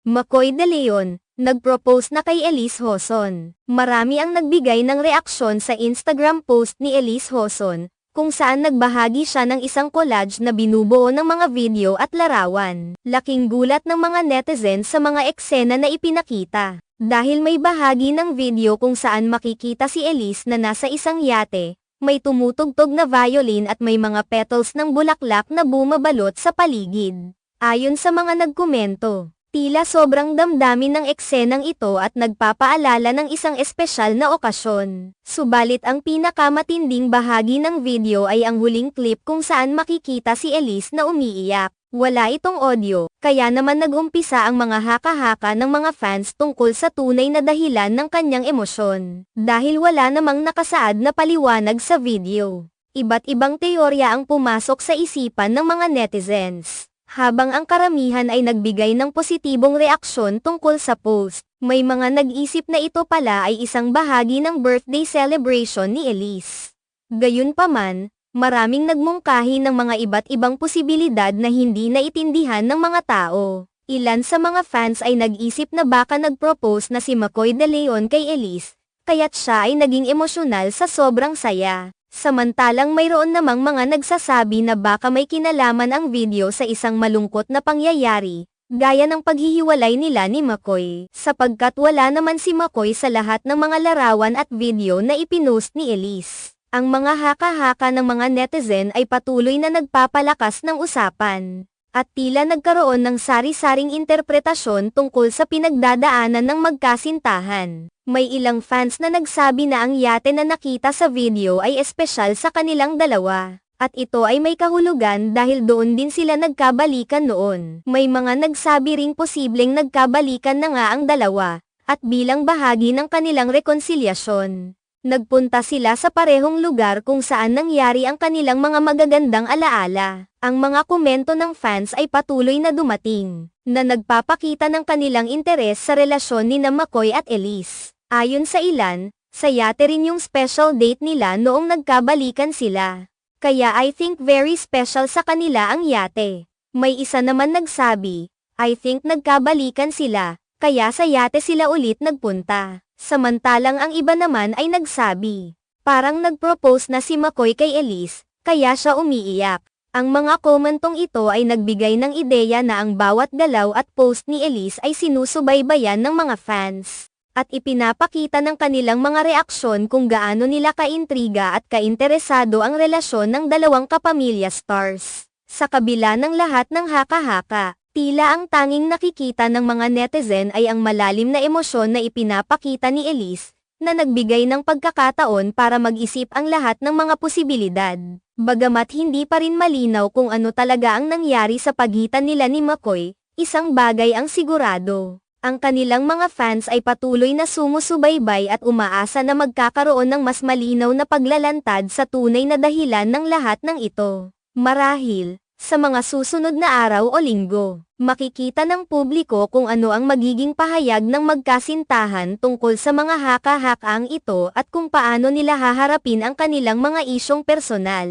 McCoy De Leon, nag-propose na kay Elise Hoson. Marami ang nagbigay ng reaksyon sa Instagram post ni Elise Hoson, kung saan nagbahagi siya ng isang collage na binubuo ng mga video at larawan. Laking gulat ng mga netizens sa mga eksena na ipinakita. Dahil may bahagi ng video kung saan makikita si Elise na nasa isang yate, may tumutugtog na violin at may mga petals ng bulaklak na bumabalot sa paligid. Ayon sa mga nagkomento, tila sobrang damdamin ng eksenang ito at nagpapaalala ng isang espesyal na okasyon. Subalit ang pinakamatinding bahagi ng video ay ang huling clip kung saan makikita si Elise na umiiyak. Wala itong audio, kaya naman nag-umpisa ang mga haka-haka ng mga fans tungkol sa tunay na dahilan ng kanyang emosyon. Dahil wala namang nakasaad na paliwanag sa video. Iba't ibang teorya ang pumasok sa isipan ng mga netizens. Habang ang karamihan ay nagbigay ng positibong reaksyon tungkol sa post, may mga nag-isip na ito pala ay isang bahagi ng birthday celebration ni Elise. Gayunpaman, maraming nagmungkahi ng mga iba't ibang posibilidad na hindi naitindihan ng mga tao. Ilan sa mga fans ay nag-isip na baka nag-propose na si McCoy De Leon kay Elise, kaya't siya ay naging emosyonal sa sobrang saya. Samantalang mayroon namang mga nagsasabi na baka may kinalaman ang video sa isang malungkot na pangyayari, gaya ng paghihiwalay nila ni McCoy, sapagkat wala naman si McCoy sa lahat ng mga larawan at video na ipinost ni Elise. Ang mga haka-haka ng mga netizen ay patuloy na nagpapalakas ng usapan, at tila nagkaroon ng sari-saring interpretasyon tungkol sa pinagdadaanan ng magkasintahan. May ilang fans na nagsabi na ang yate na nakita sa video ay espesyal sa kanilang dalawa, at ito ay may kahulugan dahil doon din sila nagkabalikan noon. May mga nagsabi ring posibleng nagkabalikan na nga ang dalawa, at bilang bahagi ng kanilang rekonsilyasyon, nagpunta sila sa parehong lugar kung saan nangyari ang kanilang mga magagandang alaala. Ang mga komento ng fans ay patuloy na dumating, na nagpapakita ng kanilang interes sa relasyon ni McCoy at Elise. Ayon sa ilan, sa yate rin yung special date nila noong nagkabalikan sila. Kaya I think very special sa kanila ang yate. May isa naman nagsabi, I think nagkabalikan sila, kaya sa yate sila ulit nagpunta. Samantalang ang iba naman ay nagsabi, parang nag-propose na si McCoy kay Elise, kaya siya umiiyak. Ang mga komentong ito ay nagbigay ng ideya na ang bawat galaw at post ni Elise ay sinusubaybayan ng mga fans, at ipinapakita ng kanilang mga reaksyon kung gaano nila kaintriga at kainteresado ang relasyon ng dalawang kapamilya stars. Sa kabila ng lahat ng haka-haka, tila ang tanging nakikita ng mga netizen ay ang malalim na emosyon na ipinapakita ni Elise, na nagbigay ng pagkakataon para mag-isip ang lahat ng mga posibilidad. Bagamat hindi pa rin malinaw kung ano talaga ang nangyari sa pagitan nila ni McCoy, isang bagay ang sigurado. Ang kanilang mga fans ay patuloy na sumusubaybay at umaasa na magkakaroon ng mas malinaw na paglalantad sa tunay na dahilan ng lahat ng ito. Marahil, sa mga susunod na araw o linggo, makikita ng publiko kung ano ang magiging pahayag ng magkasintahan tungkol sa mga haka-hakaang ito at kung paano nila haharapin ang kanilang mga isyong personal.